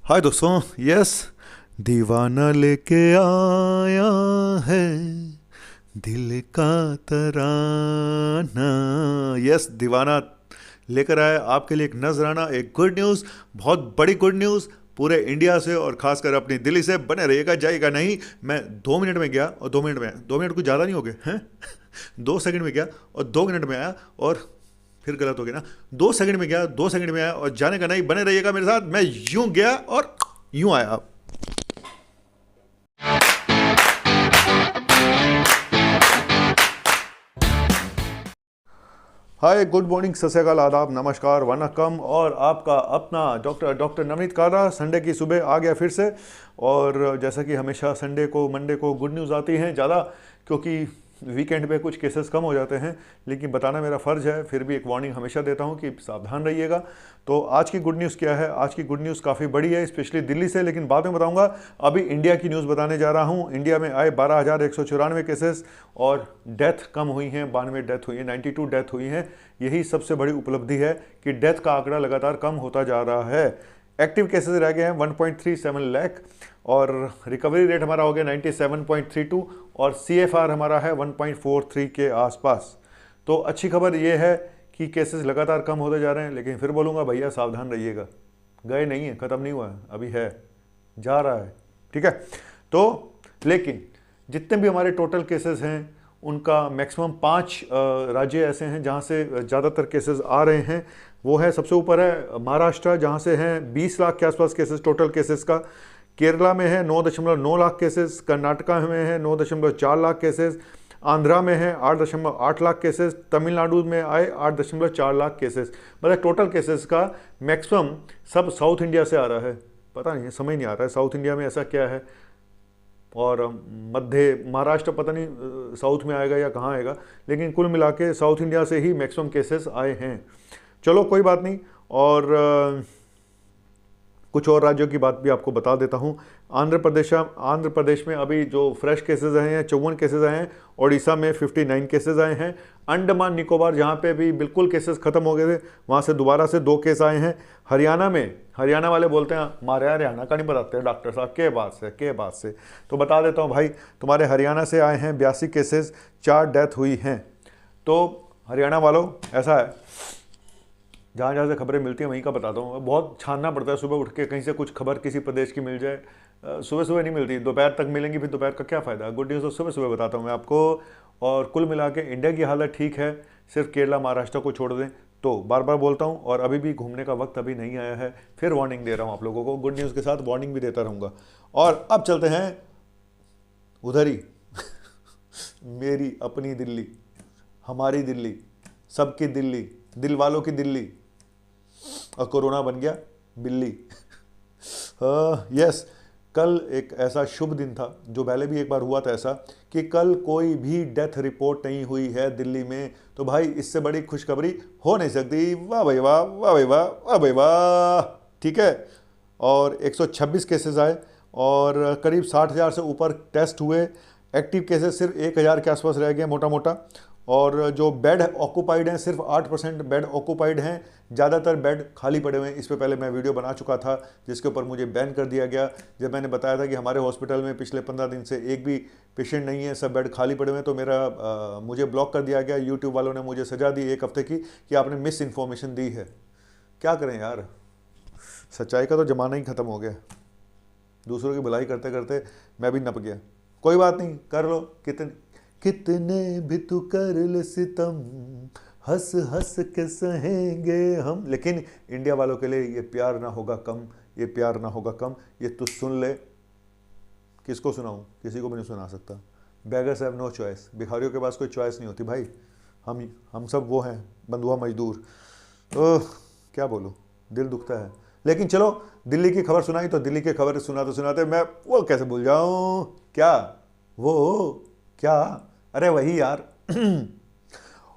हाय दोस्तों। यस, दीवाना लेके आया है दिल का तराना। यस, दीवाना लेकर आया आपके लिए एक नजराना, एक गुड न्यूज़, बहुत बड़ी गुड न्यूज़ पूरे इंडिया से और खासकर अपनी दिल्ली से। बने रहिएगा, जाइएगा नहीं। मैं 2 मिनट में गया और 2 मिनट में आया। 2 मिनट कुछ ज़्यादा नहीं हो गए हैं। 2 सेकंड में गया और 2 मिनट में आया, और फिर गलत हो गया ना। 2 सेकंड में गया, 2 सेकंड में आया, और जाने का नहीं। बने रहिएगा मेरे साथ। मैं यूं गया और यूं आया। हाय, गुड मॉर्निंग, सत श्री अकाल, आदाब, नमस्कार, वनकम। और आपका अपना डॉक्टर नवनीत कारा संडे की सुबह आ गया फिर से। और जैसा कि हमेशा संडे को मंडे को गुड न्यूज़ आती हैं ज़्यादा, क्योंकि वीकेंड पे कुछ केसेस कम हो जाते हैं। लेकिन बताना मेरा फ़र्ज़ है, फिर भी एक वार्निंग हमेशा देता हूं कि सावधान रहिएगा। तो आज की गुड न्यूज़ क्या है? आज की गुड न्यूज़ काफ़ी बड़ी है, स्पेशली दिल्ली से, लेकिन बाद में बताऊंगा। अभी इंडिया की न्यूज़ बताने जा रहा हूं। इंडिया में आए 12,194 केसेस और डेथ कम हुई हैं, 92 डेथ हुई हैं, 92 डेथ हुई हैं। यही सबसे बड़ी उपलब्धि है कि डेथ का आंकड़ा लगातार कम होता जा रहा है। एक्टिव केसेस रह गए हैं 1.37 लाख, और रिकवरी रेट हमारा हो गया 97.32, और CFR हमारा है 1.43 के आसपास। तो अच्छी खबर ये है कि केसेस लगातार कम होते जा रहे हैं। लेकिन फिर बोलूँगा, भैया सावधान रहिएगा। गए नहीं है, ख़त्म नहीं हुआ है, अभी है, जा रहा है, ठीक है। तो लेकिन जितने भी हमारे टोटल केसेस हैं उनका मैक्सिमम 5 राज्य ऐसे हैं जहाँ से ज़्यादातर केसेस आ रहे हैं। वो है, सबसे ऊपर है महाराष्ट्र, जहाँ से हैं 20 लाख के आसपास केसेस टोटल केसेस का। केरला में है 9.9 लाख केसेस, कर्नाटका में है 9.4 लाख केसेस, आंध्रा में है 8.8 लाख केसेस, तमिलनाडु में आए 8.4 लाख केसेस। मतलब टोटल केसेस का मैक्सिमम सब साउथ इंडिया से आ रहा है। पता नहीं, समझ नहीं आ रहा है साउथ इंडिया में ऐसा क्या है। और मध्य महाराष्ट्र पता नहीं साउथ में आएगा या कहाँ आएगा, लेकिन कुल मिला के साउथ इंडिया से ही मैक्सिमम केसेस आए हैं। चलो कोई बात नहीं। और कुछ और राज्यों की बात भी आपको बता देता हूँ। आंध्र प्रदेश में अभी जो फ्रेश केसेस आए हैं 54 केसेस आए हैं। ओडिशा में 59 केसेस आए हैं। अंडमान निकोबार, जहाँ पे भी बिल्कुल केसेस खत्म हो गए थे, वहाँ से दोबारा से 2 केस आए हैं। हरियाणा में, हरियाणा वाले बोलते हैं हमारे हरियाणा का नहीं बताते डॉक्टर साहब, के बात से तो बता देता हूँ भाई, तुम्हारे हरियाणा से आए हैं 82 केसेस, 4 डेथ हुई हैं। तो हरियाणा वालों, ऐसा है, जहाँ जहाँ से खबरें मिलती हैं वहीं का बताता हूँ। बहुत छानना पड़ता है सुबह उठ के, कहीं से कुछ खबर किसी प्रदेश की मिल जाए। सुबह सुबह नहीं मिलती, दोपहर तक मिलेंगी, फिर दोपहर का क्या फ़ायदा। गुड न्यूज़ तो सुबह सुबह बताता हूँ मैं आपको। और कुल मिला के इंडिया की हालत ठीक है, सिर्फ केरला महाराष्ट्र को छोड़ दें तो। बार बार बोलता हूँ, और अभी भी घूमने का वक्त अभी नहीं आया है। फिर वार्निंग दे रहा हूँ आप लोगों को, गुड न्यूज़ के साथ वार्निंग भी देता रहूँगा। और अब चलते हैं उधर ही मेरी अपनी दिल्ली, हमारी दिल्ली, सबकी दिल्ली, दिल वालों की दिल्ली, और कोरोना बन गया बिल्ली। यस, कल एक ऐसा शुभ दिन था, जो पहले भी एक बार हुआ था ऐसा, कि कल कोई भी डेथ रिपोर्ट नहीं हुई है दिल्ली में। तो भाई इससे बड़ी खुशखबरी हो नहीं सकती। वाह भाई वाह, वाह भाई वाह, वाह भाई वाह, ठीक है। और 126 केसेस आए और करीब 60,000 से ऊपर टेस्ट हुए। एक्टिव केसेस सिर्फ 1,000 के आसपास रह गए मोटा मोटा। और जो बेड ऑक्यूपाइड हैं, सिर्फ 8% बेड ऑक्यूपाइड हैं, ज़्यादातर बेड खाली पड़े हुए हैं। इस पे पहले मैं वीडियो बना चुका था, जिसके ऊपर मुझे बैन कर दिया गया, जब मैंने बताया था कि हमारे हॉस्पिटल में पिछले 15 दिन से एक भी पेशेंट नहीं है, सब बेड खाली पड़े हुए हैं। तो मुझे ब्लॉक कर दिया गया। यूट्यूब वालों ने मुझे सजा दी 1 हफ्ते की कि आपने मिस इन्फॉर्मेशन दी है। क्या करें यार, सच्चाई का तो ज़माना ही ख़त्म हो गया। दूसरों की भलाई करते करते मैं भी नप गया। कोई बात नहीं, कर लो, कितने भी तू कर ले सितम, हंस हंस के सहेंगे हम। लेकिन इंडिया वालों के लिए ये प्यार ना होगा कम, ये प्यार ना होगा कम। ये तू सुन ले। किसको सुनाऊं? किसी को भी नहीं सुना सकता। Beggars have no choice. भिखारियों के पास कोई चॉइस नहीं होती भाई। हम सब वो हैं, बंधुआ मजदूर। ओह, क्या बोलूं, दिल दुखता है। लेकिन चलो, दिल्ली की खबर सुनाई तो दिल्ली की खबर सुनाते सुनाते मैं वो कैसे भूल जाऊं। क्या वो, क्या, अरे वही यार।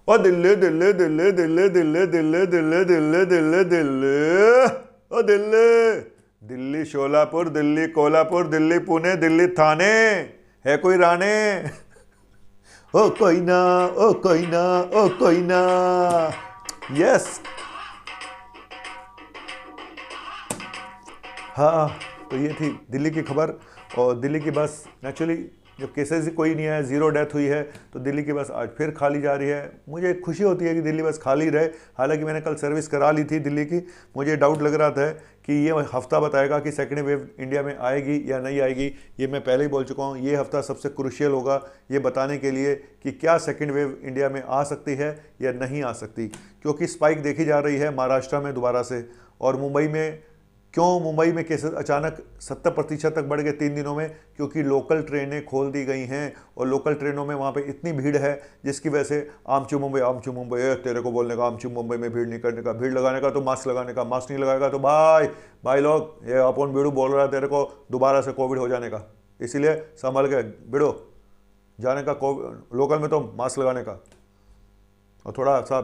ओ दिल्ली दिल्ली दिल्ली दिल्ली दिल्ली दिल्ली दिल्ली दिल्ली दिल्ली दिल्ली, ओ दिल्ली, दिल्ली शोलापुर, दिल्ली कोल्हापुर, दिल्ली पुणे, दिल्ली थाने, है कोई राणे? ओ कोई ना, ओ कोई ना, ओ कोई ना। यस, हाँ, तो ये थी दिल्ली की खबर। और दिल्ली की बस नेचुरली जब केसेस ही कोई नहीं है, ज़ीरो डेथ हुई है, तो दिल्ली की बस आज फिर खाली जा रही है। मुझे खुशी होती है कि दिल्ली बस खाली रहे। हालांकि मैंने कल सर्विस करा ली थी दिल्ली की। मुझे डाउट लग रहा था कि ये हफ्ता बताएगा कि सेकेंड वेव इंडिया में आएगी या नहीं आएगी। ये मैं पहले ही बोल चुका हूँ, ये हफ्ता सबसे क्रूशियल होगा ये बताने के लिए कि क्या सेकेंड वेव इंडिया में आ सकती है या नहीं आ सकती। क्योंकि स्पाइक देखी जा रही है महाराष्ट्र में दोबारा से, और मुंबई में। क्यों मुंबई में केसेस अचानक 70% तक बढ़ गए 3 दिनों में? क्योंकि लोकल ट्रेनें खोल दी गई हैं, और लोकल ट्रेनों में वहाँ पे इतनी भीड़ है जिसकी वजह से आमचू मुंबई तेरे को बोलने का, आमचू मुंबई में भीड़ नहीं करने का, भीड़ लगाने का तो मास्क लगाने का, मास्क नहीं लगाएगा तो भाई लोग ये अपन भीड़ू बोल रहा है तेरे को दोबारा से कोविड हो जाने का। इसीलिए संभल के भिड़ो जाने का, लोकल में तो मास्क लगाने का और थोड़ा सा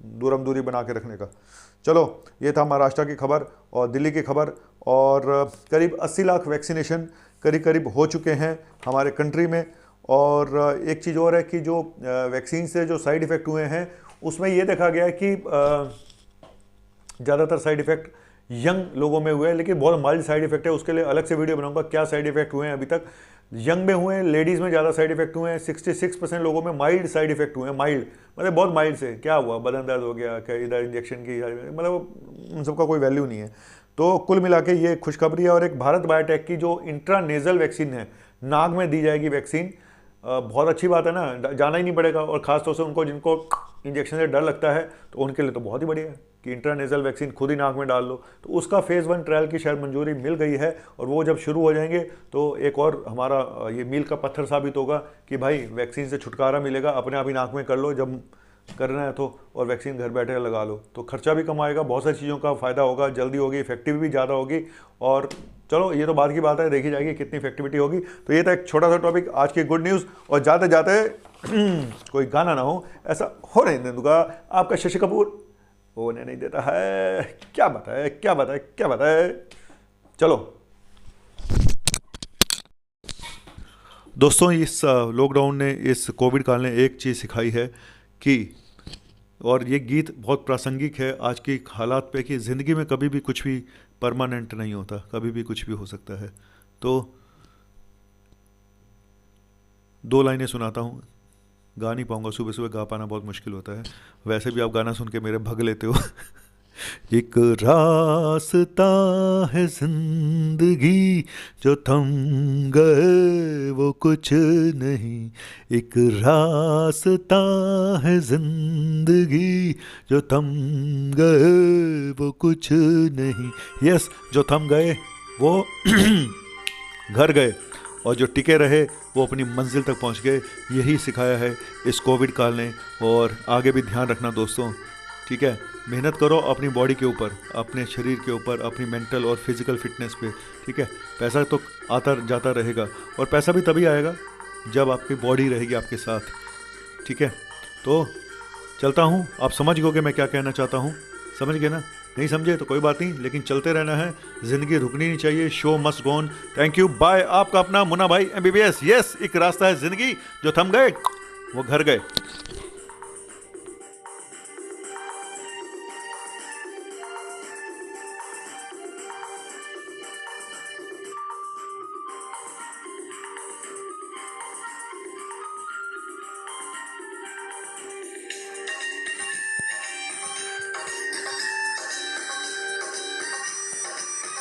दूरम दूरी बना के रखने का। चलो, ये था महाराष्ट्र की खबर और दिल्ली की खबर। और करीब 80 लाख वैक्सीनेशन करीब हो चुके हैं हमारे कंट्री में। और एक चीज़ और है कि जो वैक्सीन से जो साइड इफ़ेक्ट हुए हैं उसमें ये देखा गया है कि ज़्यादातर साइड इफ़ेक्ट यंग लोगों में हुए हैं, लेकिन बहुत माइल्ड साइड इफेक्ट है। उसके लिए अलग से वीडियो बनाऊंगा क्या साइड इफेक्ट हुए हैं अभी तक। यंग में हुए हैं, लेडीज़ में ज़्यादा साइड इफेक्ट हुए हैं। 66% लोगों में माइल्ड साइड इफेक्ट हुए हैं। माइल्ड मतलब बहुत माइल्ड से क्या हुआ, बदन दर्द हो गया, क्या इधर इंजेक्शन की, मतलब उन सबका कोई वैल्यू नहीं है। तो कुल मिला के ये खुशखबरी है। और एक भारत बायोटेक की जो इंट्रानेजल वैक्सीन है, नाक में दी जाएगी वैक्सीन, बहुत अच्छी बात है ना, जाना ही नहीं पड़ेगा। और ख़ासतौर से उनको जिनको इंजेक्शन से डर लगता है तो उनके लिए तो बहुत ही बढ़िया है कि इंट्रानेजल वैक्सीन खुद ही नाक में डाल लो। तो उसका फेज़ 1 ट्रायल की शायद मंजूरी मिल गई है, और वो जब शुरू हो जाएंगे तो एक और हमारा ये मील का पत्थर साबित होगा कि भाई वैक्सीन से छुटकारा मिलेगा। अपने आप ही नाक में कर लो जब करना है तो, और वैक्सीन घर बैठे लगा लो तो खर्चा भी कम आएगा, बहुत सारी चीज़ों का फ़ायदा होगा, जल्दी होगी, इफेक्टिव भी ज़्यादा होगी। और चलो ये तो बाद की बात है, देखी जाएगी कितनी इफेक्टिविटी होगी। तो ये था एक छोटा सा टॉपिक, आज की गुड न्यूज़। और जाते जाते कोई गाना ना हो ऐसा हो नहीं दूंगा। आपका शशि कपूर होने नहीं देता है, क्या बताए क्या बताए क्या बताए। चलो दोस्तों, इस लॉकडाउन ने, इस कोविड काल ने एक चीज़ सिखाई है कि, और ये गीत बहुत प्रासंगिक है आज की हालात पे, कि ज़िंदगी में कभी भी कुछ भी परमानेंट नहीं होता, कभी भी कुछ भी हो सकता है। तो 2 लाइनें सुनाता हूँ, गा नहीं पाऊँगा, सुबह सुबह गा पाना बहुत मुश्किल होता है। वैसे भी आप गाना सुन के मेरे भग लेते हो। एक रास्ता है जिंदगी जो थम गए वो कुछ नहीं, एक रास्ता है जिंदगी जो थम गए वो कुछ नहीं। यस, जो थम गए वो घर गए, और जो टिके रहे वो अपनी मंजिल तक पहुंच गए। यही सिखाया है इस कोविड काल ने। और आगे भी ध्यान रखना दोस्तों, ठीक है? मेहनत करो अपनी बॉडी के ऊपर, अपने शरीर के ऊपर, अपनी मेंटल और फिजिकल फिटनेस पे, ठीक है? पैसा तो आता जाता रहेगा, और पैसा भी तभी आएगा जब आपकी बॉडी रहेगी आपके साथ, ठीक है? तो चलता हूँ, आप समझ गए मैं क्या कहना चाहता हूँ, समझ गए ना? नहीं समझे तो कोई बात नहीं, लेकिन चलते रहना है, ज़िंदगी रुकनी नहीं चाहिए, show must go on. Thank you, bye. आपका अपना मुन्ना भाई MBBS। यस, एक रास्ता है ज़िंदगी जो थम गए वो घर गए।